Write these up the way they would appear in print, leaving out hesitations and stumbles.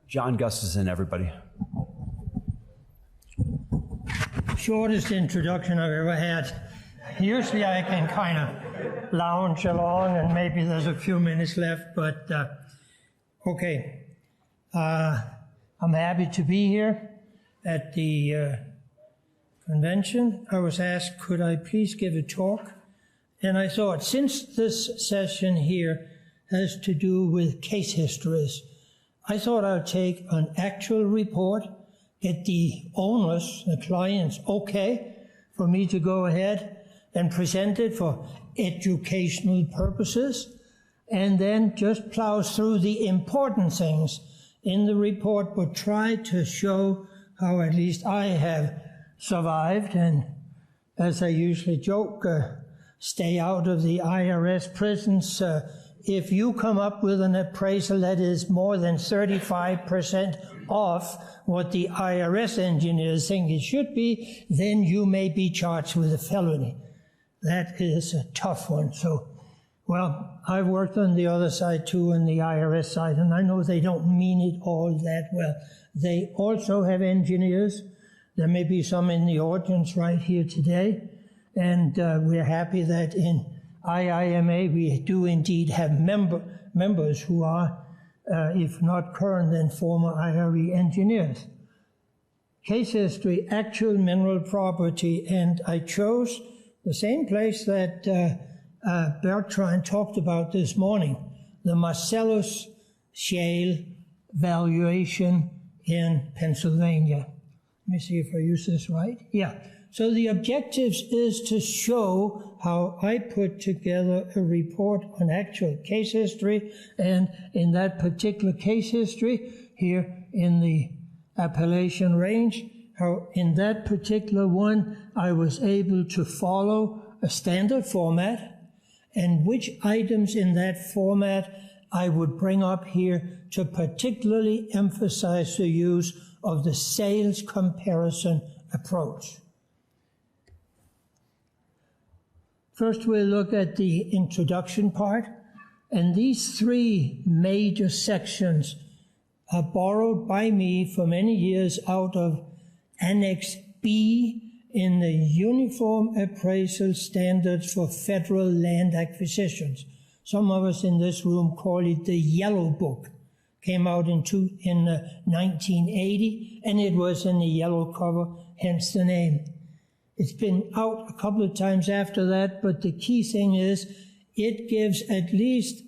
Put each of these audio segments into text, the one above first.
John Gustavson, everybody. Shortest introduction I've ever had. Usually I can kind of lounge along and maybe there's a few minutes left, but okay. I'm happy to be here at the convention. I was asked, could I please give a talk? And I thought, since this session here has to do with case histories, I thought I'd take an actual report, get the owners, the clients, okay for me to go ahead and present it for educational purposes, and then just plow through the important things in the report, but try to show how at least I have survived, and as I usually joke, stay out of the IRS prisons. If you come up with an appraisal that is more than 35% off what the IRS engineers think it should be, then you may be charged with a felony. That is a tough one. So, well, I've worked on the other side too, on the IRS side, and I know they don't mean it all that well. They also have engineers. There may be some in the audience right here today. And we're happy that in IIMA we do indeed have members who are, if not current, then former IRE engineers. Case history, actual mineral property, and I chose the same place that Bertrand talked about this morning, the Marcellus Shale valuation in Pennsylvania. Let me see if I use this right. Yeah. So the objectives is to show how I put together a report on actual case history, and in that particular case history here in the Appalachian Range, how in that particular one I was able to follow a standard format, and which items in that format I would bring up here to particularly emphasize the use of the sales comparison approach. First, we'll look at the introduction part, and these three major sections are borrowed by me for many years out of Annex B in the Uniform Appraisal Standards for Federal Land Acquisitions. Some of us in this room call it the Yellow Book. Came out in 1980, and it was in the yellow cover, hence the name. It's been out a couple of times after that, but the key thing is it gives at least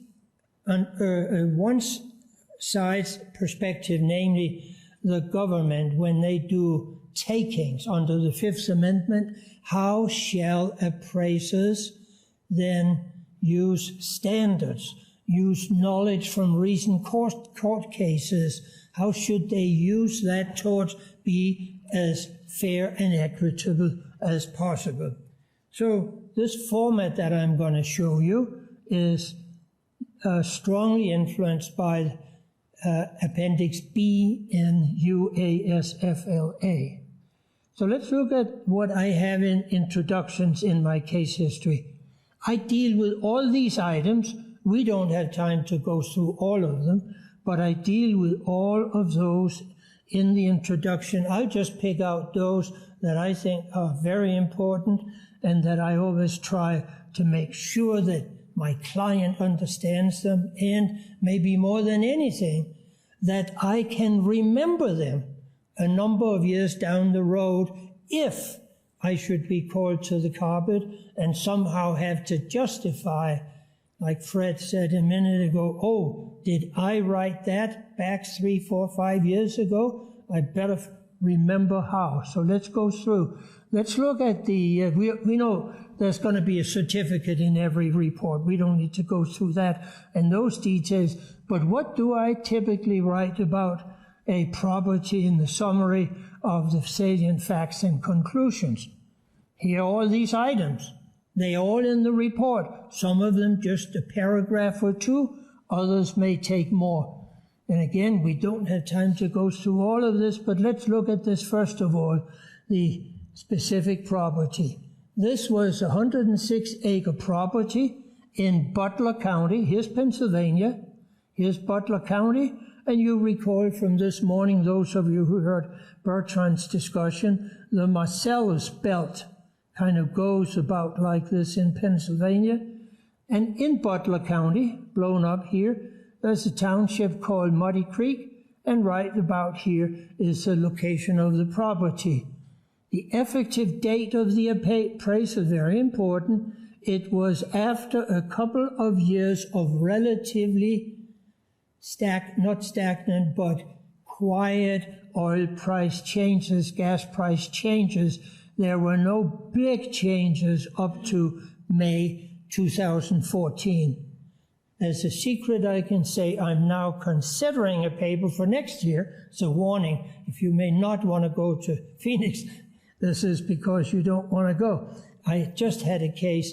one side's perspective, namely the government, when they do takings under the Fifth Amendment, how shall appraisers then use standards, use knowledge from recent court cases? How should they use that towards be as fair and equitable as possible? So this format that I'm going to show you is strongly influenced by Appendix B in UASFLA. So let's look at what I have in introductions in my case history. I deal with all these items. We don't have time to go through all of them, but I deal with all of those in the introduction. I'll just pick out those that I think are very important and that I always try to make sure that my client understands them, and maybe more than anything, that I can remember them a number of years down the road if I should be called to the carpet and somehow have to justify, like Fred said a minute ago, oh, did I write that back 3, 4, 5 years ago? I better remember how. So let's go through. Let's look at the, we know there's going to be a certificate in every report. We don't need to go through that and those details. But what do I typically write about a property in the summary of the salient facts and conclusions? Here are all these items. They're all in the report. Some of them just a paragraph or two. Others may take more. And again, we don't have time to go through all of this, but let's look at this first of all, the specific property. This was a 106-acre property in Butler County. Here's Pennsylvania. Here's Butler County. And you recall from this morning, those of you who heard Bertrand's discussion, the Marcellus Belt kind of goes about like this in Pennsylvania. And in Butler County, blown up here, there's a township called Muddy Creek, and right about here is the location of the property. The effective date of the appraisal, very important. It was after a couple of years of relatively not stagnant, but quiet oil price changes, gas price changes. There were no big changes up to May 2014. As a secret, I can say I'm now considering a paper for next year. It's a warning. If you may not want to go to Phoenix, this is because you don't want to go. I just had a case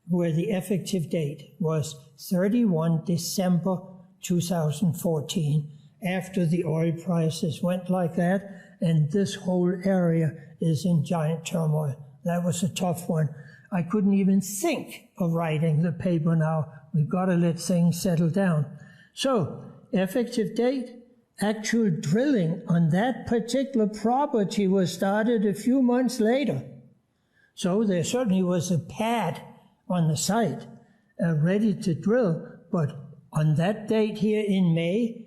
where the effective date was 31 December 2014, after the oil prices went like that, and this whole area is in giant turmoil. That was a tough one. I couldn't even think of writing the paper now. We've got to let things settle down. So, effective date, actual drilling on that particular property was started a few months later. So there certainly was a pad on the site ready to drill, but on that date here in May,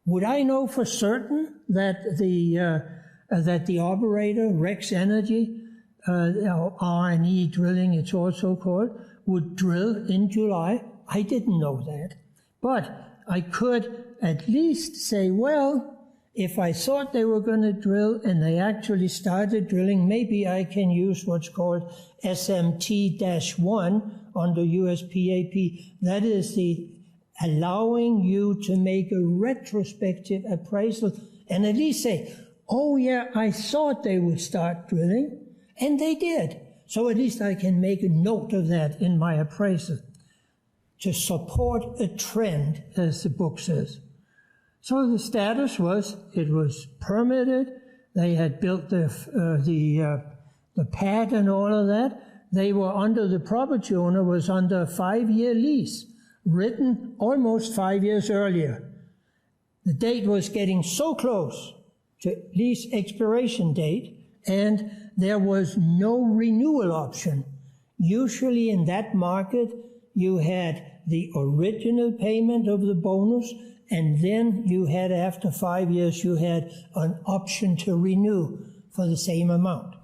would I know for certain that the operator, Rex Energy, R&E drilling, it's also called, would drill in July? I didn't know that. But I could at least say, well, if I thought they were going to drill and they actually started drilling, maybe I can use what's called SMT-1 under USPAP. That is the allowing you to make a retrospective appraisal and at least say, oh yeah, I thought they would start drilling, and they did. So at least I can make a note of that in my appraisal to support a trend, as the book says. So the status was, it was permitted, they had built the pad and all of that. They were under, the property owner was under a 5-year lease, written almost 5 years earlier. The date was getting so close to lease expiration date, and there was no renewal option. Usually in that market, you had the original payment of the bonus, and then you had, after 5 years, you had an option to renew for the same amount.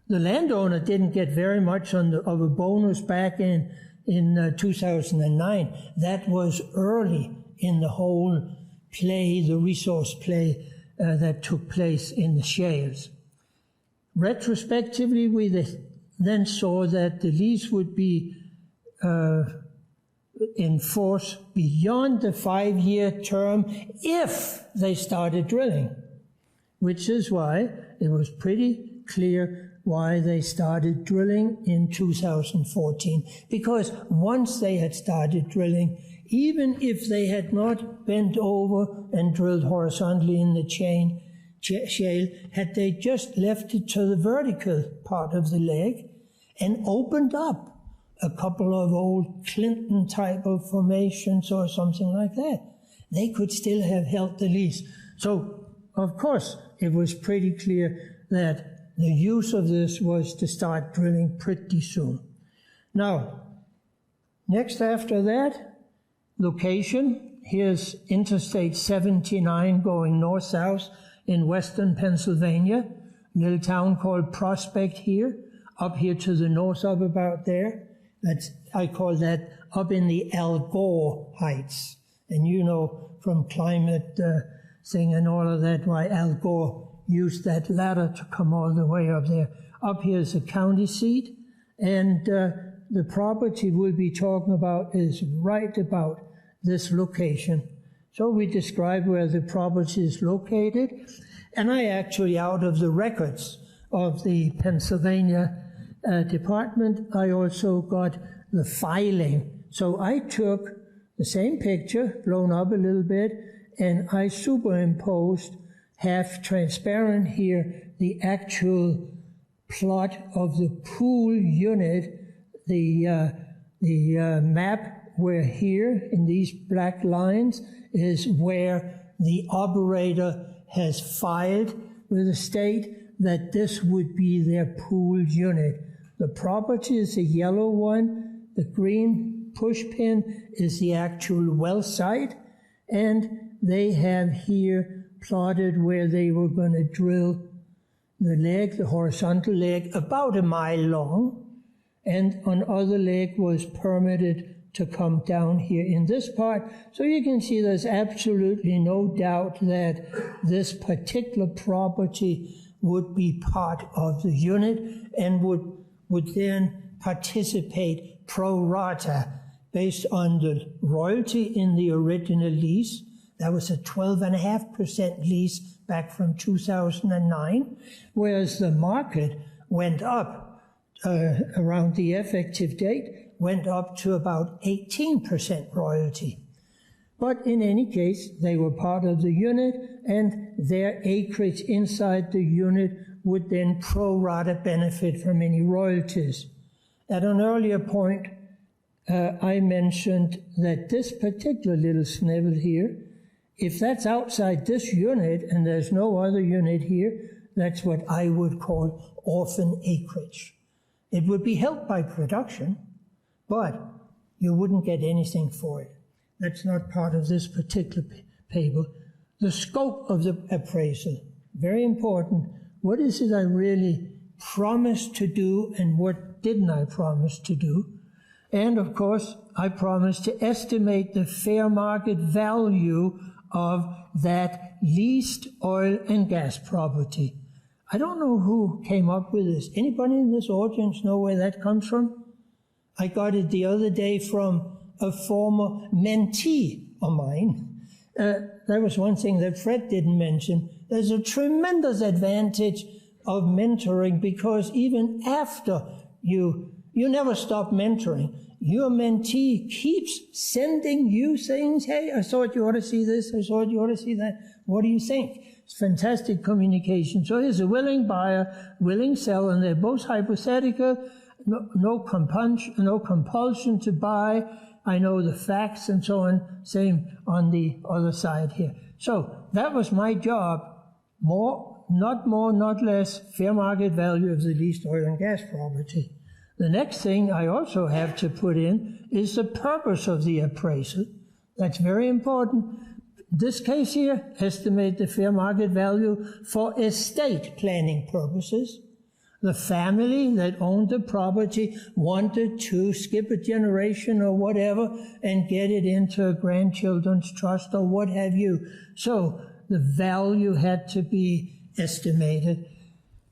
The landowner didn't get very much of a bonus back in 2009. That was early in the whole play, the resource play that took place in the shales. Retrospectively, we then saw that the lease would be in force beyond the 5-year term if they started drilling, which is why it was pretty clear why they started drilling in 2014. Because once they had started drilling, even if they had not bent over and drilled horizontally in the shale, had they just left it to the vertical part of the leg and opened up a couple of old Clinton type of formations or something like that, they could still have held the lease. So, of course, it was pretty clear that the use of this was to start drilling pretty soon. Now, next after that, location. Here's Interstate 79 going north-south in western Pennsylvania, a little town called Prospect here, up here to the north of about there. I call that up in the Al Gore Heights. And you know from climate thing and all of that why Al Gore used that ladder to come all the way up there. Up here is a county seat, and the property we'll be talking about is right about this location. So we describe where the property is located, and I actually, out of the records of the Pennsylvania department, I also got the filing. So I took the same picture, blown up a little bit, and I superimposed, half transparent here, the actual plot of the pool unit. The map where here in these black lines is where the operator has filed with the state that this would be their pooled unit. The property is the yellow one, the green push pin is the actual well site, and they have here plotted where they were going to drill the leg, the horizontal leg, about 1 mile long, and another leg was permitted to come down here in this part. So you can see there's absolutely no doubt that this particular property would be part of the unit and would then participate pro rata based on the royalty in the original lease. That was a 12.5% lease back from 2009, whereas the market went up around the effective date, went up to about 18% royalty. But in any case, they were part of the unit, and their acreage inside the unit would then pro rata benefit from any royalties. At an earlier point, I mentioned that this particular little snippet here, if that's outside this unit and there's no other unit here, that's what I would call orphan acreage. It would be helped by production, but you wouldn't get anything for it. That's not part of this particular paper. The scope of the appraisal, very important. What is it I really promised to do, and what didn't I promise to do? And of course, I promised to estimate the fair market value of that leased oil and gas property. I don't know who came up with this. Anybody in this audience know where that comes from? I got it the other day from a former mentee of mine. That was one thing that Fred didn't mention. There's a tremendous advantage of mentoring, because even after you never stop mentoring. Your mentee keeps sending you things. Hey, I thought you ought to see this. I thought you ought to see that. What do you think? It's fantastic communication. So here's a willing buyer, willing seller, and they're both hypothetical. No compulsion to buy. I know the facts and so on. Same on the other side here. So that was my job. Not more, not less, fair market value of the leased oil and gas property. The next thing I also have to put in is the purpose of the appraisal. That's very important. This case here, estimate the fair market value for estate planning purposes. The family that owned the property wanted to skip a generation or whatever and get it into a grandchildren's trust or what have you. So the value had to be estimated.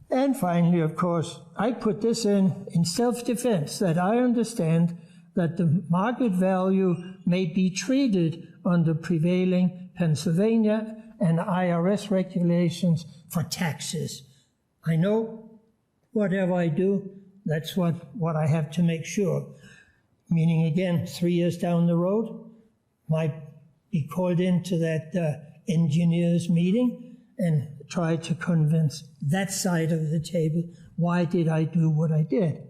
And finally, of course, I put this in self-defense, that I understand that the market value may be treated under prevailing Pennsylvania and IRS regulations for taxes. I know whatever I do, that's what I have to make sure. Meaning, again, 3 years down the road, might be called into that engineers meeting and try to convince that side of the table, why did I do what I did?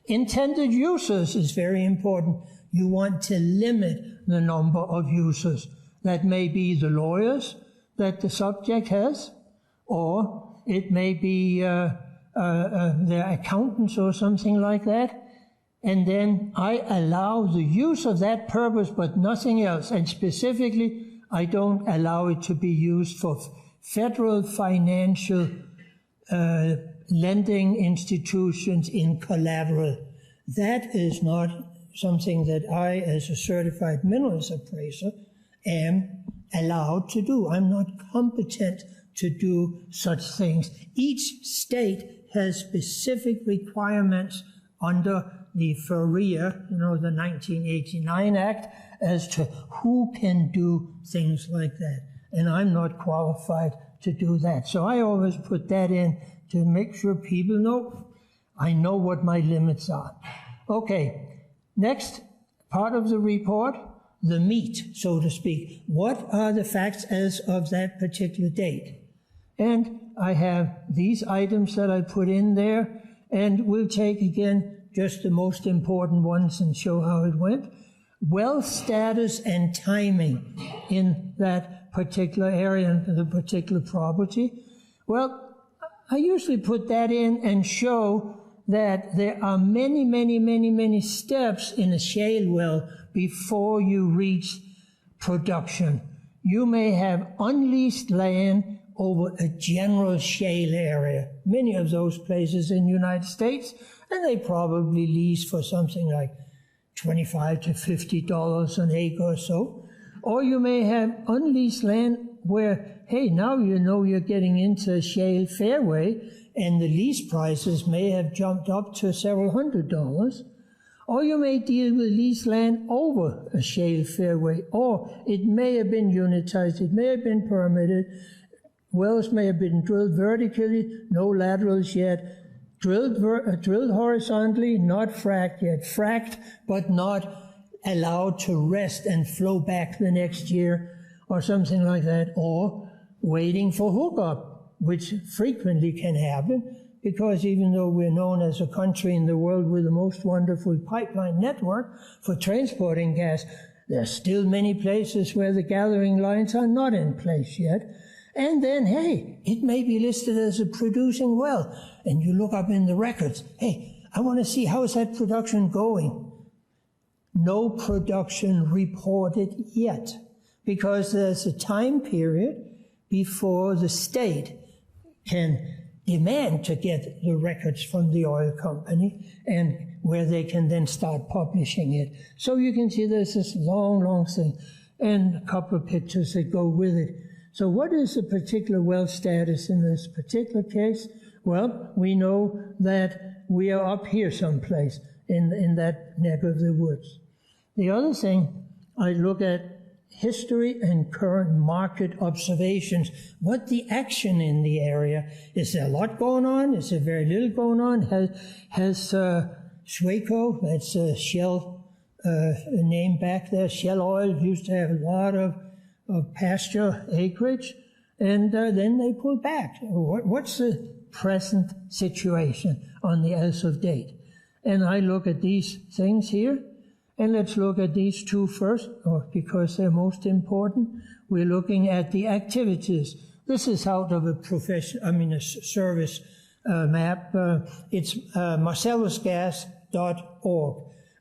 Intended users is very important. You want to limit the number of users. That may be the lawyers that the subject has, or it may be their accountants or something like that. And then I allow the use of that purpose, but nothing else. And specifically, I don't allow it to be used for federal financial lending institutions in collateral. That is not something that I, as a certified minerals appraiser, am allowed to do. I'm not competent to do such things. Each state has specific requirements under the FERIA, the 1989 Act, as to who can do things like that. And I'm not qualified to do that. So I always put that in to make sure people know I know what my limits are. Okay, next part of the report, the meat, so to speak. What are the facts as of that particular date? And I have these items that I put in there, and we'll take again just the most important ones and show how it went. Well status and timing in that particular area and the particular property. Well, I usually put that in and show that there are many, many, many, many steps in a shale well before you reach production. You may have unleased land over a general shale area, many of those places in the United States, and they probably lease for something like $25 to $50 an acre or so. Or you may have unleased land where, hey, now you know you're getting into a shale fairway, and the lease prices may have jumped up to several $100s. Or you may deal with leased land over a shale fairway, or it may have been unitized, it may have been permitted, wells may have been drilled vertically, no laterals yet, drilled horizontally, not fracked yet, fracked but not allowed to rest and flow back the next year, or something like that, or waiting for hookup, which frequently can happen, because even though we're known as a country in the world with the most wonderful pipeline network for transporting gas, there are still many places where the gathering lines are not in place yet. And then, hey, it may be listed as a producing well, and you look up in the records, hey, I want to see how is that production going. No production reported yet, because there's a time period before the state can demand to get the records from the oil company, and where they can then start publishing it. So you can see there's this long, long thing, and a couple of pictures that go with it. So what is the particular well status in this particular case? Well, we know that we are up here someplace in that neck of the woods. The other thing, I look at history and current market observations. What the action in the area? Is there a lot going on? Is there very little going on? Has Swaco, that's a Shell name back there, Shell Oil used to have a lot of pasture acreage, and then they pull back. What's the present situation on the as of date? And I look at these things here, and let's look at these two first, because they're most important. We're looking at the activities. This is out of a service map. It's marcellusgas.org.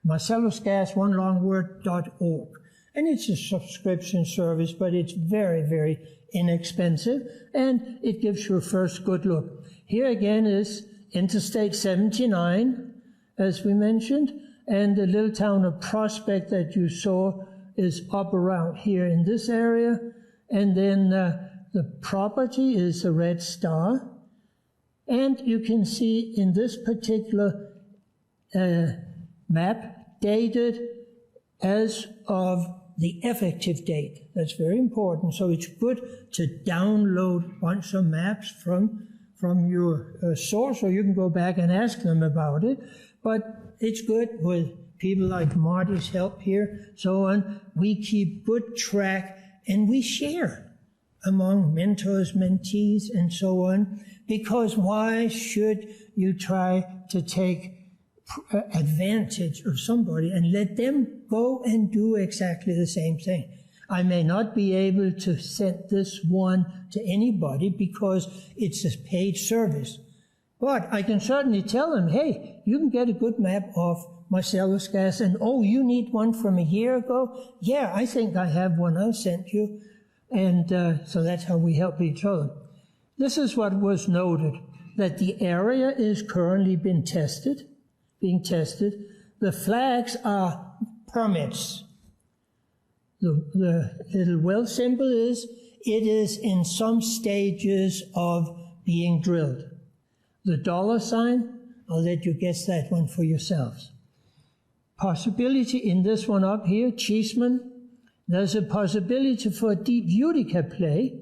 Marcellusgas, one long word, .org. And it's a subscription service, but it's very, very inexpensive, and it gives you a first good look. Here again is Interstate 79, as we mentioned, and the little town of Prospect that you saw is up around here in this area, and then the property is a red star, and you can see in this particular map, dated as of the effective date. That's very important. So it's good to download a bunch of maps from your source, or you can go back and ask them about it. But it's good with people like Marty's help here, so on. We keep good track, and we share among mentors, mentees, and so on, because why should you try to take advantage of somebody and let them go and do exactly the same thing? I may not be able to send this one to anybody because it's a paid service, but I can certainly tell them, hey, you can get a good map of Marcellus gas, and oh, you need one from a year ago? Yeah, I think I have one I'll send you. And so that's how we help each other. This is what was noted, that the area is currently being tested. The flags are permits. The little well symbol is, it is in some stages of being drilled. The dollar sign, I'll let you guess that one for yourselves. Possibility in this one up here, Cheeseman, there's a possibility for a deep Utica play.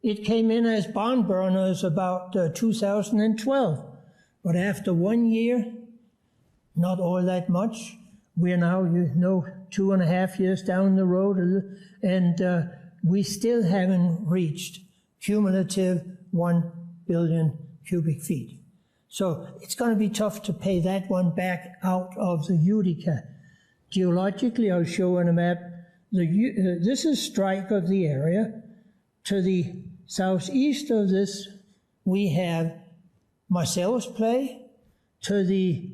It came in as barn burners about 2012, but after 1 year, not all that much. We're now, 2.5 years down the road, and we still haven't reached cumulative 1 billion cubic feet. So it's going to be tough to pay that one back out of the Utica. Geologically, I'll show on a map, this is strike of the area. To the southeast of this, we have Marcellus Play. To the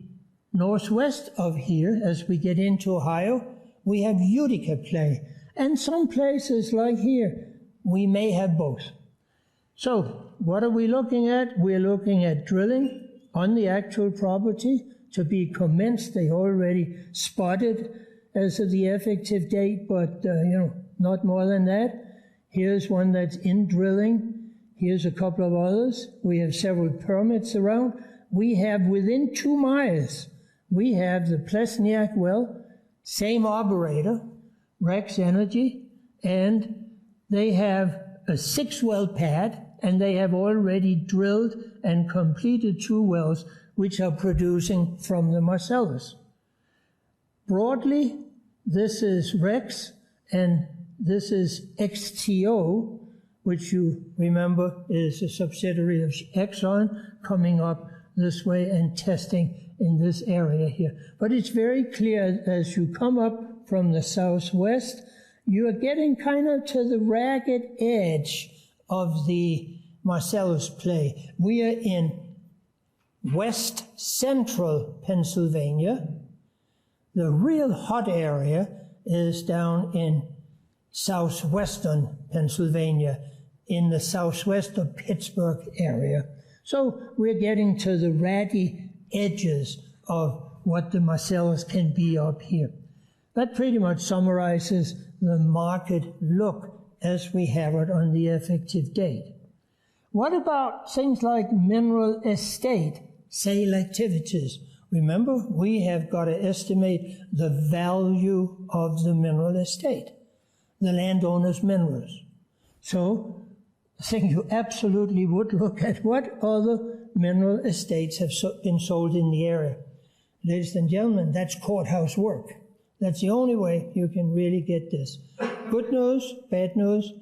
northwest of here, as we get into Ohio, we have Utica Play. And some places like here, we may have both. So, what are we looking at? We're looking at drilling on the actual property to be commenced. They already spotted as of the effective date, but not more than that. Here's one that's in drilling. Here's a couple of others. We have several permits around. We have within 2 miles, we have the Plesniak well, same operator, Rex Energy, and they have a 6-well pad, and they have already drilled and completed 2 wells, which are producing from the Marcellus. Broadly, this is Rex, and this is XTO, which you remember is a subsidiary of Exxon, coming up this way and testing in this area here. But it's very clear as you come up from the southwest, you are getting kind of to the ragged edge of the Marcellus Play. We are in west central Pennsylvania. The real hot area is down in southwestern Pennsylvania, in the southwest of Pittsburgh area. So we're getting to the ratty edges of what the Marcellus can be up here. That pretty much summarizes the market look as we have it on the effective date. What about things like mineral estate sale activities? Remember, we have got to estimate the value of the mineral estate, the landowner's minerals. So I think you absolutely would look at what other mineral estates have been sold in the area. Ladies and gentlemen, that's courthouse work. That's the only way you can really get this. Good news, bad news.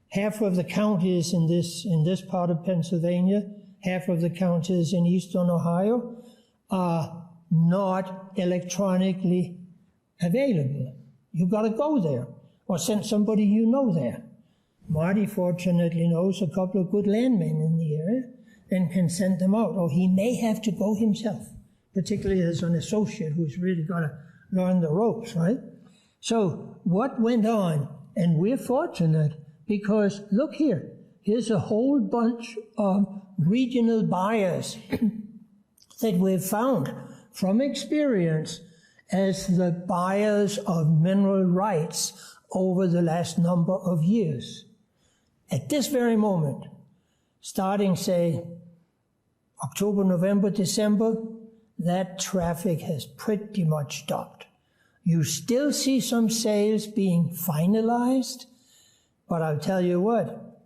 Half of the counties in this part of Pennsylvania, half of the counties in eastern Ohio are not electronically available. You've got to go there or send somebody you know there. Marty fortunately knows a couple of good landmen in the area and can send them out, or he may have to go himself, particularly as an associate who's really got to learn the ropes, right? So what went on, and we're fortunate because look here, here's a whole bunch of regional buyers that we've found from experience as the buyers of mineral rights over the last number of years. At this very moment, starting, say, October, November, December, that traffic has pretty much stopped. You still see some sales being finalized, but I'll tell you what,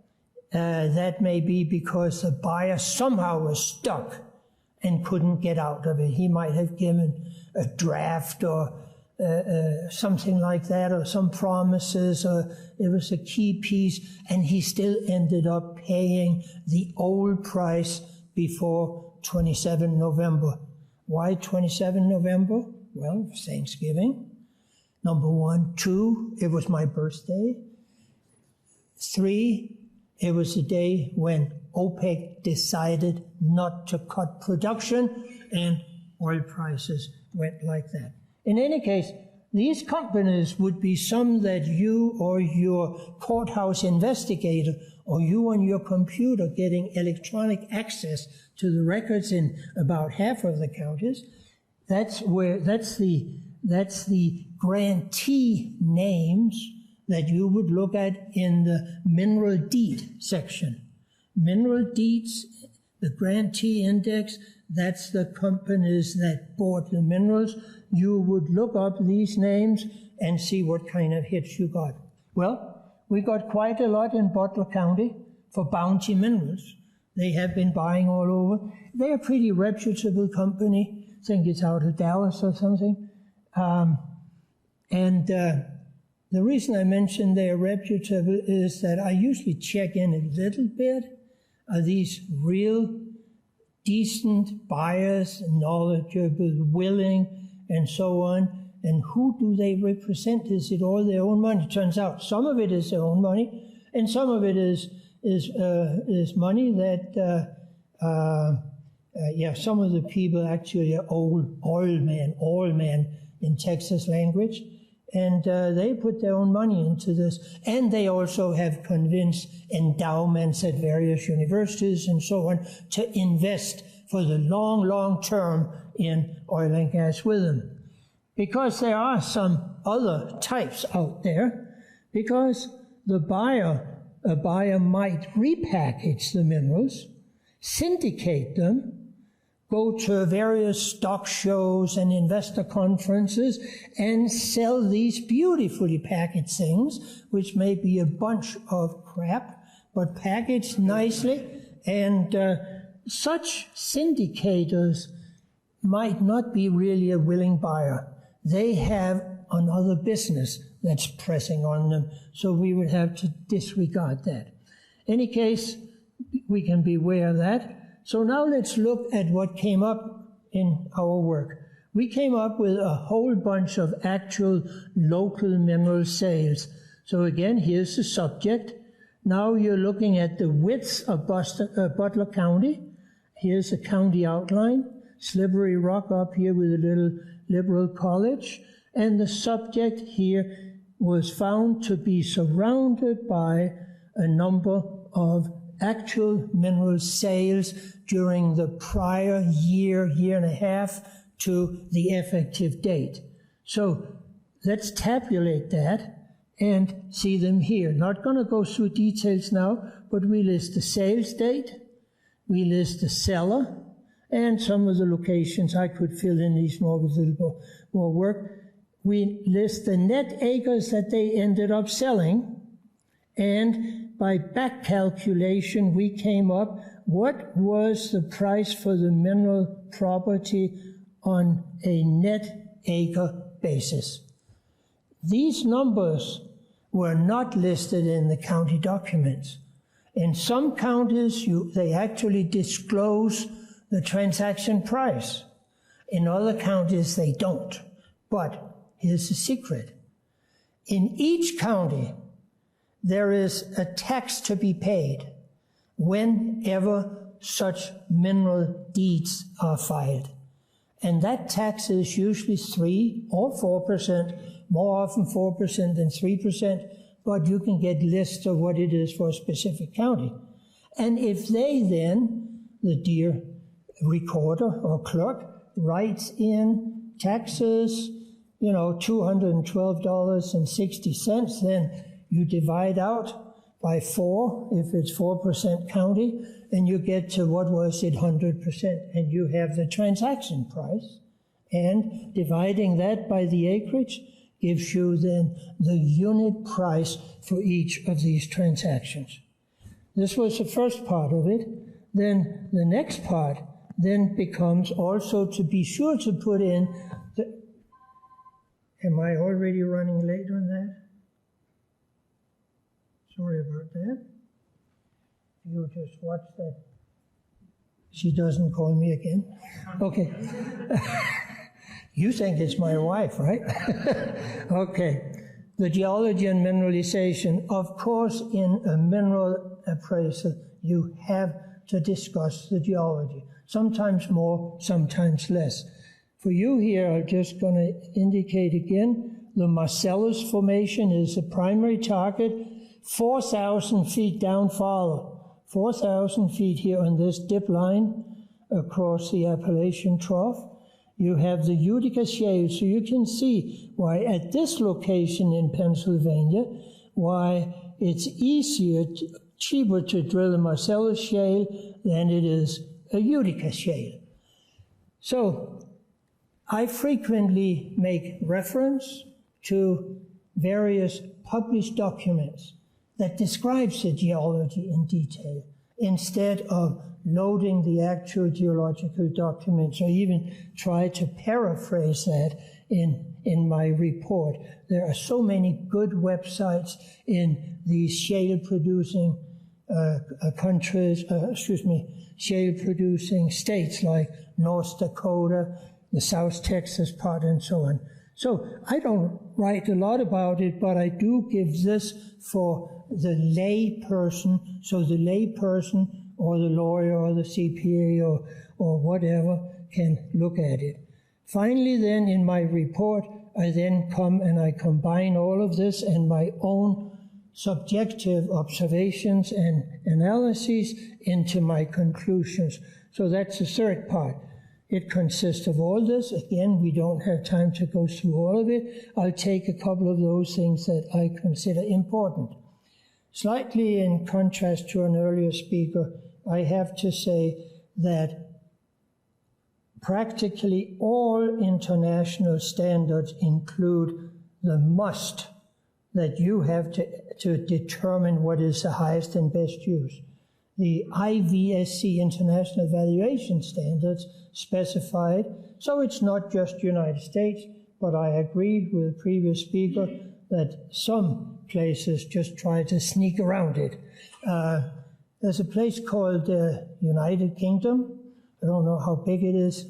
that may be because the buyer somehow was stuck and couldn't get out of it. He might have given a draft or something like that, or some promises, or it was a key piece, and he still ended up paying the old price before 27 November. Why 27 November? Well, Thanksgiving, number one. 2, it was my birthday. 3, it was the day when OPEC decided not to cut production, and oil prices went like that. In any case, these companies would be some that you or your courthouse investigator or you on your computer getting electronic access to the records in about half of the counties. That's the grantee names that you would look at in the mineral deed section. Mineral deeds, the grantee index, that's the companies that bought the minerals. You would look up these names and see what kind of hits you got. Well, we got quite a lot in Butler County for Bounty Minerals. They have been buying all over. They're a pretty reputable company. I think it's out of Dallas or something. The reason I mention they're reputable is that I usually check in a little bit. Are these real decent buyers, knowledgeable, willing, and so on? And who do they represent? Is it all their own money? Turns out some of it is their own money, and some of it is money that some of the people actually are oil men in Texas language, and they put their own money into this, and they also have convinced endowments at various universities and so on to invest for the long term in oil and gas with them. Because there are some other types out there, because a buyer might repackage the minerals, syndicate them, go to various stock shows and investor conferences and sell these beautifully packaged things, which may be a bunch of crap, but packaged nicely. And such syndicators might not be really a willing buyer. They have another business that's pressing on them, so we would have to disregard that. In any case, we can be aware of that. So now let's look at what came up in our work. We came up with a whole bunch of actual local mineral sales. So again, here's the subject. Now you're looking at the width of Butler County. Here's a county outline. Slippery Rock up here with a little liberal college. And the subject here was found to be surrounded by a number of actual mineral sales during the prior year and a half to the effective date. So let's tabulate that and see them here. Not going to go through details now, but we list the sales date, we list the seller, and some of the locations. I could fill in these more with a little more work. We list the net acres that they ended up selling, and by back calculation, we came up what was the price for the mineral property on a net acre basis. These numbers were not listed in the county documents. In some counties, they actually disclose the transaction price. In other counties, they don't. But here's the secret. In each county, there is a tax to be paid whenever such mineral deeds are filed. And that tax is usually 3 or 4%, more often 4% than 3%, but you can get lists of what it is for a specific county. And if they then, the dear recorder or clerk, writes in taxes, $212.60, then you divide out by 4, if it's 4% county, and you get to what was it, 100%, and you have the transaction price. And dividing that by the acreage gives you then the unit price for each of these transactions. This was the first part of it. Then the next part then becomes also to be sure to put in the... Am I already running late on that? Sorry about that. You just watch that. She doesn't call me again. Okay. You think it's my wife, right? Okay. The geology and mineralization. Of course, in a mineral appraisal, you have to discuss the geology. Sometimes more, sometimes less. For you here, I'm just going to indicate again, the Marcellus Formation is the primary target, 4,000 feet down farther. 4,000 feet here on this dip line across the Appalachian Trough. You have the Utica Shale, so you can see why at this location in Pennsylvania, why it's cheaper to drill a Marcellus Shale than it is a Utica Shale. So I frequently make reference to various published documents that describes the geology in detail instead of loading the actual geological documents, or even try to paraphrase that in my report. There are so many good websites in these shale-producing shale-producing states like North Dakota, the South Texas part, and so on. So I don't write a lot about it, but I do give this for the lay person, so the lay person or the lawyer or the CPA or whatever can look at it. Finally then, in my report, I then come and I combine all of this and my own subjective observations and analyses into my conclusions. So that's the third part. It consists of all this. Again, we don't have time to go through all of it. I'll take a couple of those things that I consider important. Slightly in contrast to an earlier speaker, I have to say that practically all international standards include the must that you have to determine what is the highest and best use. The IVSC International Valuation Standards specified, so it's not just United States, but I agree with the previous speaker that some places just try to sneak around it. There's a place called United Kingdom. I don't know how big it is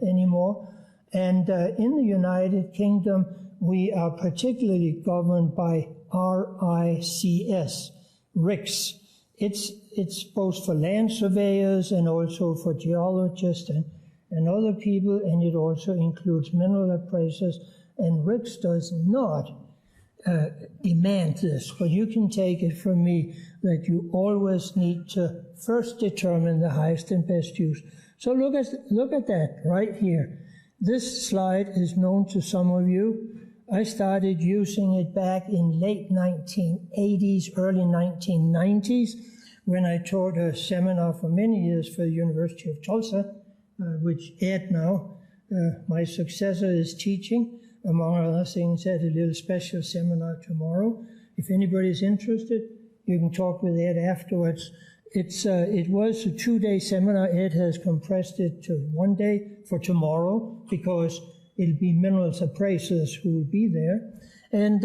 anymore. And in the United Kingdom, we are particularly governed by RICS, RICS. It's both for land surveyors and also for geologists and other people, and it also includes mineral appraisers. And RICS does not demand this, but you can take it from me that you always need to first determine the highest and best use. So look at that right here. This slide is known to some of you. I started using it back in late 1980s, early 1990s, when I taught a seminar for many years for the University of Tulsa, which Ed now, my successor, is teaching, among other things, at a little special seminar tomorrow. If anybody's interested, you can talk with Ed afterwards. It was a 2-day seminar. Ed has compressed it to 1 day for tomorrow because it'll be minerals appraisers who will be there. And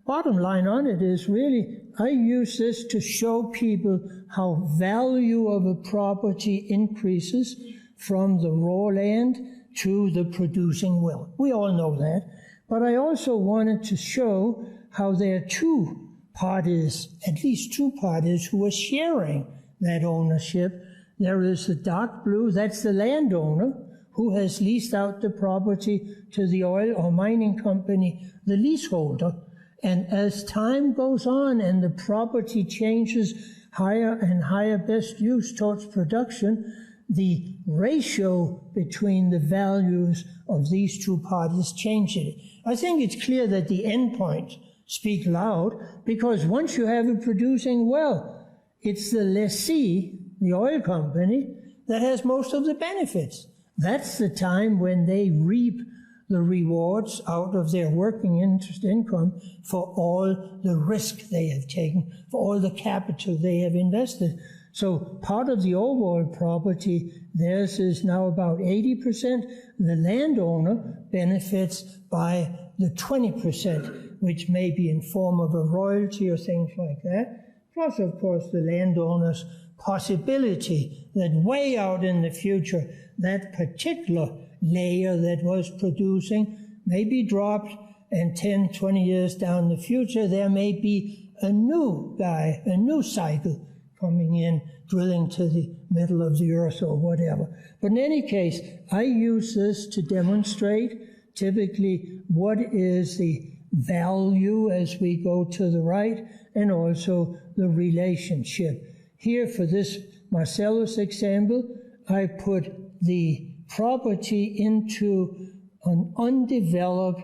bottom line on it is really, I use this to show people how value of a property increases from the raw land to the producing well. We all know that. But I also wanted to show how there are two parties, at least two parties, who are sharing that ownership. There is the dark blue, that's the landowner, who has leased out the property to the oil or mining company, the leaseholder. And as time goes on and the property changes higher and higher best use towards production, the ratio between the values of these two parties changes. I think it's clear that the endpoints speak loud, because once you have a producing well, it's the lessee, the oil company, that has most of the benefits. That's the time when they reap the rewards out of their working interest income for all the risk they have taken, for all the capital they have invested. So part of the overall property, theirs is now about 80%. The landowner benefits by the 20%, which may be in form of a royalty or things like that. Plus, of course, the landowner's possibility that way out in the future, that particular layer that was producing may be dropped, and 10, 20 years down the future, there may be a new guy, a new cycle coming in, drilling to the middle of the earth or whatever. But in any case, I use this to demonstrate typically what is the value as we go to the right, and also the relationship. Here for this Marcellus example, I put the property into an undeveloped,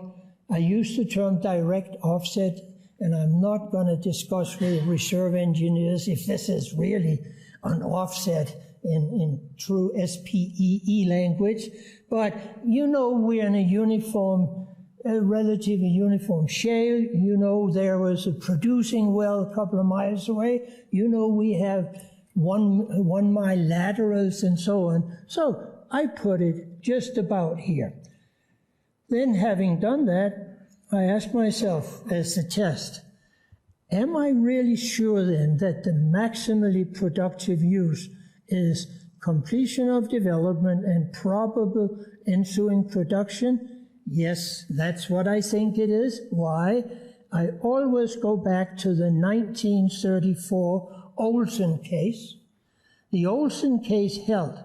I use the term direct offset, and I'm not going to discuss with reserve engineers if this is really an offset in true SPEE language. But you know we're in a relatively uniform shale. You know there was a producing well a couple of miles away. You know we have one mile laterals and so on. So I put it just about here. Then having done that, I asked myself as the test, am I really sure then that the maximally productive use is completion of development and probable ensuing production? Yes, that's what I think it is. Why? I always go back to the 1934 Olson case. The Olson case held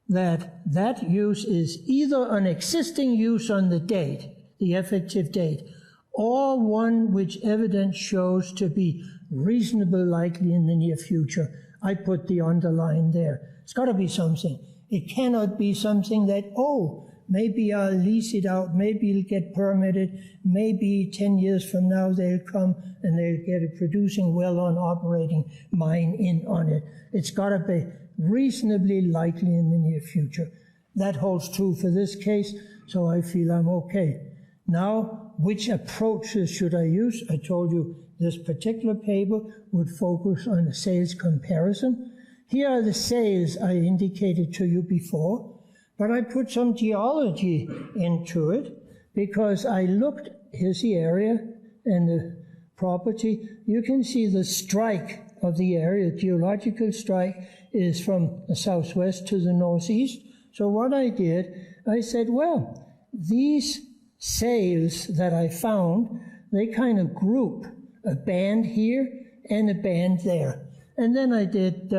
that that use is either an existing use on the date, the effective date, or one which evidence shows to be reasonably likely in the near future. I put the underline there. It's got to be something. It cannot be something that, oh, maybe I'll lease it out, maybe it'll get permitted, maybe 10 years from now they'll come and they'll get a producing well on operating mine in on it. It's got to be reasonably likely in the near future. That holds true for this case, so I feel I'm okay. Now, which approaches should I use? I told you this particular paper would focus on the sales comparison. Here are the sales I indicated to you before, but I put some geology into it because I looked, here's the area and the property. You can see the strike of the area, the geological strike is from the southwest to the northeast. So what I did, I said, well, these sales that I found, they kind of group a band here and a band there. And then I did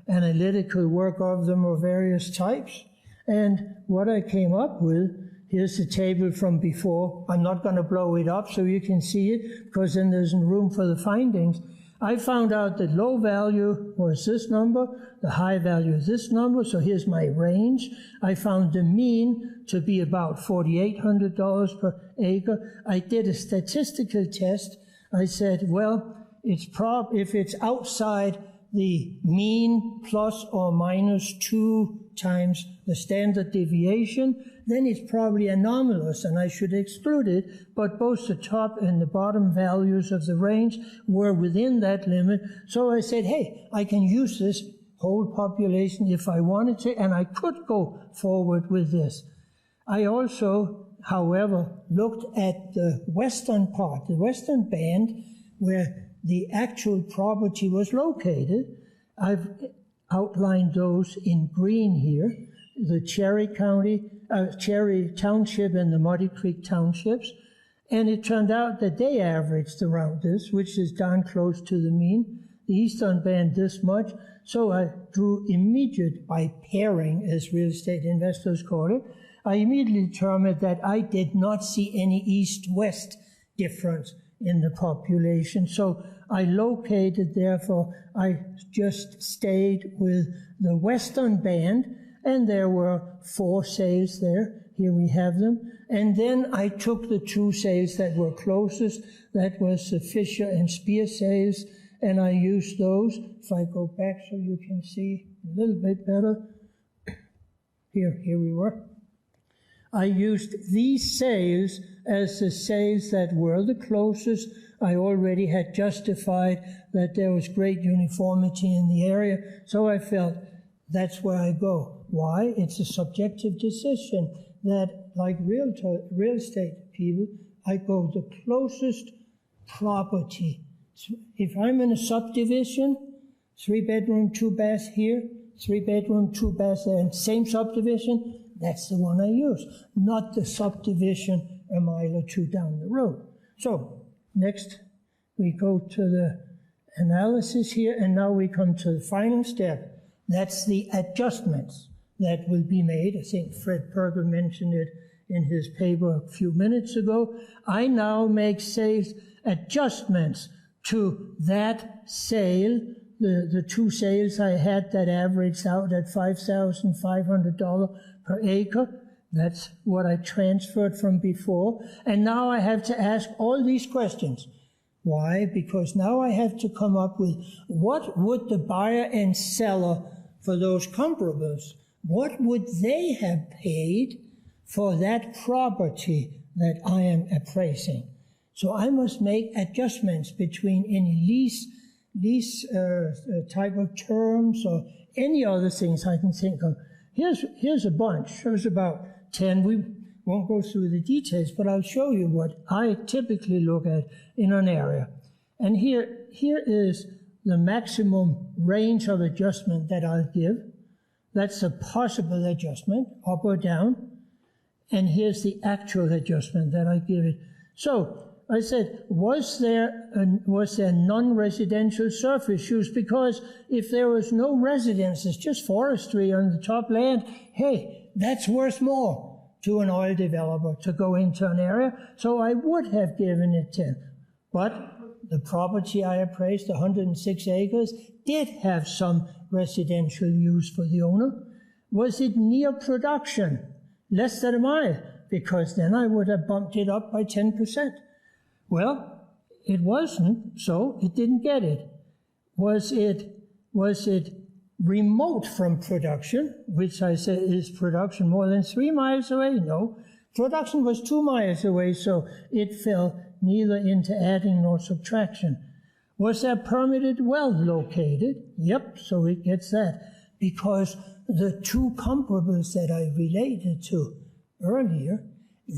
analytical work of them of various types. And what I came up with, here's the table from before. I'm not going to blow it up so you can see it, because then there's room for the findings. I found out that low value was this number, the high value is this number, so here's my range. I found the mean to be about $4,800 per acre. I did a statistical test. I said, well, if it's outside the mean plus or minus 2 times the standard deviation, then it's probably anomalous and I should exclude it, but both the top and the bottom values of the range were within that limit. So I said, hey, I can use this whole population if I wanted to, and I could go forward with this. I also, however, looked at the western part, the western band, where the actual property was located. I've outlined those in green here, the Cherry Township and the Muddy Creek Townships. And it turned out that they averaged around this, which is darn close to the mean. The eastern band this much. So I drew immediate, by pairing, as real estate investors call it, I immediately determined that I did not see any east-west difference in the population. So I located, therefore, I just stayed with the western band, and there were 4 sales there. Here we have them. And then I took the 2 sales that were closest. That was the Fisher and Spear sales, and I used those. If I go back so you can see a little bit better. Here we were. I used these sales as the sales that were the closest. I already had justified that there was great uniformity in the area, so I felt that's where I go. Why? It's a subjective decision that, like real estate people, I go the closest property. If I'm in a subdivision, 3-bedroom, 2-bath here, 3-bedroom, 2-bath there, and same subdivision, that's the one I use, not the subdivision a mile or 2 down the road. So next we go to the analysis here, and now we come to the final step. That's the adjustments that will be made. I think Fred Perger mentioned it in his paper a few minutes ago. I now make sales adjustments to that sale, the 2 sales I had that averaged out at $5,500 per acre. That's what I transferred from before. And now I have to ask all these questions. Why? Because now I have to come up with what would the buyer and seller for those comparables, what would they have paid for that property that I am appraising? So I must make adjustments between any lease type of terms or any other things I can think of. Here's a bunch. There's about 10. We won't go through the details, but I'll show you what I typically look at in an area. And here is the maximum range of adjustment that I'll give. That's a possible adjustment, up or down. and here's the actual adjustment that I give it. So I said, was there non-residential surface use? Because if there was no residences, just forestry on the top land, hey, that's worth more to an oil developer to go into an area. So I would have given it 10. But the property I appraised, 106 acres, did have some residential use for the owner. Was it near production? Less than a mile, because then I would have bumped it up by 10%. Well, it wasn't, so it didn't get it. Was it remote from production, which I said is production more than 3 miles away? No. Production was 2 miles away, so it fell neither into adding nor subtraction. Was there permitted well located? Yep, so it gets that. Because the two comparables that I related to earlier,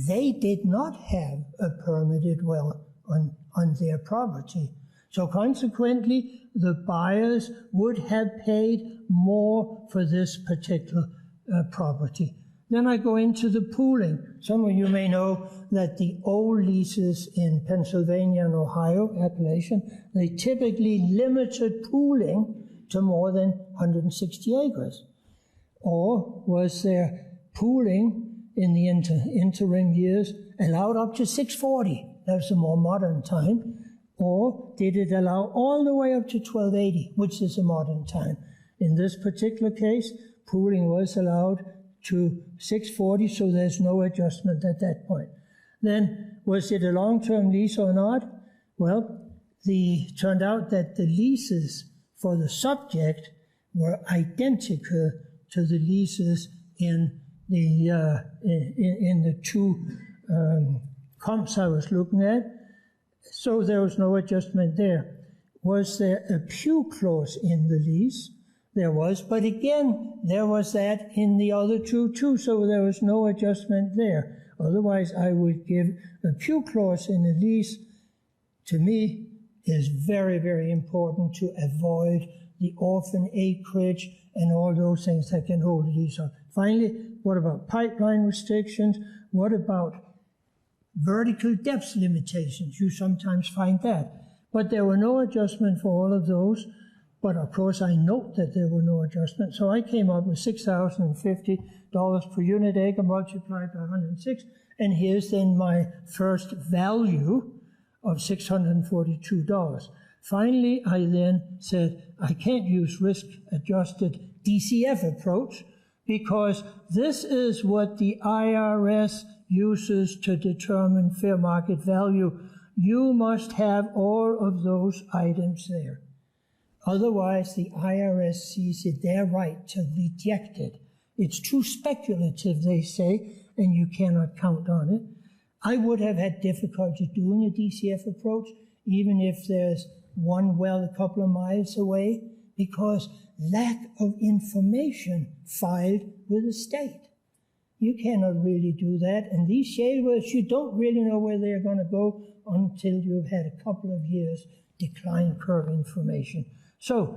they did not have a permitted well on their property. So consequently, the buyers would have paid more for this particular property. Then I go into the pooling. Some of you may know that the old leases in Pennsylvania and Ohio, Appalachian, they typically limited pooling to more than 160 acres. Or was there pooling in the interim years allowed up to 640? That's a more modern time. Or did it allow all the way up to 1280, which is a modern time? In this particular case, pooling was allowed to 640, so there's no adjustment at that point. Then, was it a long-term lease or not? Well, turned out that the leases for the subject were identical to the leases in the two comps I was looking at, so there was no adjustment there. Was there a pew clause in the lease? There was, but again, there was that in the other two too, so there was no adjustment there. Otherwise, I would give a pew clause in a lease, to me, is very, very important to avoid the orphan acreage and all those things that can hold a lease up. Finally, what about pipeline restrictions? What about vertical depth limitations? You sometimes find that. But there were no adjustment for all of those. But of course, I note that there were no adjustments. So I came up with $6,050 per unit acre multiplied by 106. And here's then my first value of $642. Finally, I then said, I can't use risk-adjusted DCF approach because this is what the IRS uses to determine fair market value. You must have all of those items there. Otherwise, the IRS sees it their right to reject it. It's too speculative, they say, and you cannot count on it. I would have had difficulty doing a DCF approach, even if there's one well a couple of miles away, because lack of information filed with the state. You cannot really do that, and these shale wells, you don't really know where they're going to go until you've had a couple of years decline curve information. So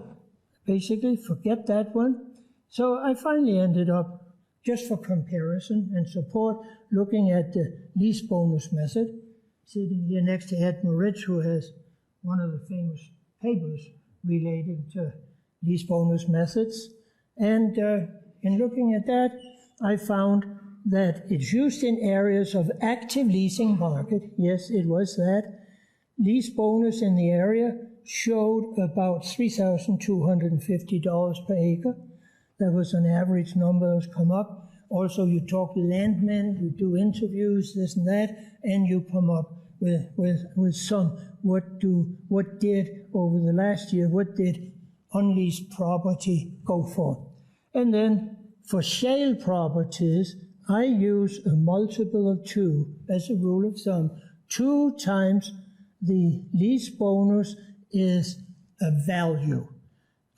basically, forget that one. So I finally ended up, just for comparison and support, looking at the lease bonus method. Sitting here next to Ed Moritz, who has one of the famous papers relating to lease bonus methods. And in looking at that, I found that it's used in areas of active leasing market. Yes, it was that. Lease bonus in the area showed about $3,250 per acre. That was an average number that's come up. Also, you talk to landmen, you do interviews, this and that, and you come up with some, what did over the last year, what did unleased property go for? And then for shale properties, I use a multiple of 2 as a rule of thumb. 2 times the lease bonus is a value.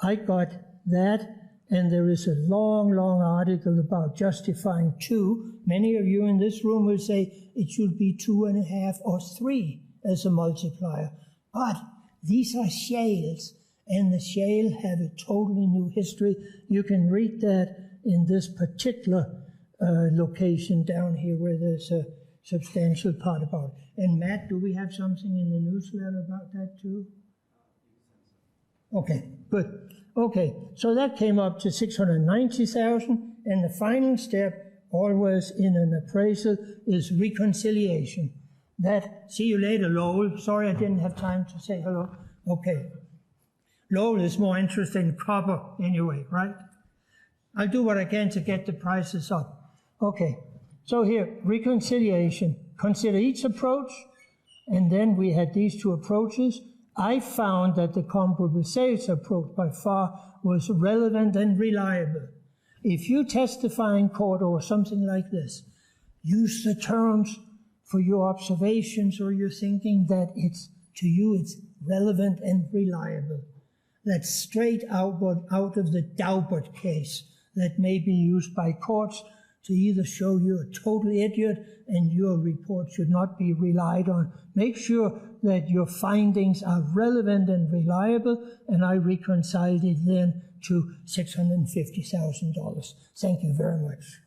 I got that, and there is a long, long article about justifying 2. Many of you in this room will say it should be 2.5 or 3 as a multiplier. But these are shales, and the shale have a totally new history. You can read that in this particular location down here where there's a substantial part about it. And Matt, do we have something in the newsletter about that too? Okay, good. Okay, so that came up to 690,000, and the final step, always in an appraisal, is reconciliation. That, see you later, Lowell. Sorry I didn't have time to say hello. Okay. Lowell is more interested in copper anyway, right? I'll do what I can to get the prices up. Okay, so here, reconciliation. Consider each approach, and then we had these two approaches. I found that the comparable sales approach by far was relevant and reliable. If you testify in court or something like this, use the terms for your observations or your thinking that to you it's relevant and reliable. That's straight out of the Daubert case that may be used by courts to either show you're a total idiot and your report should not be relied on. Make sure that your findings are relevant and reliable, and I reconciled it then to $650,000. Thank you very much.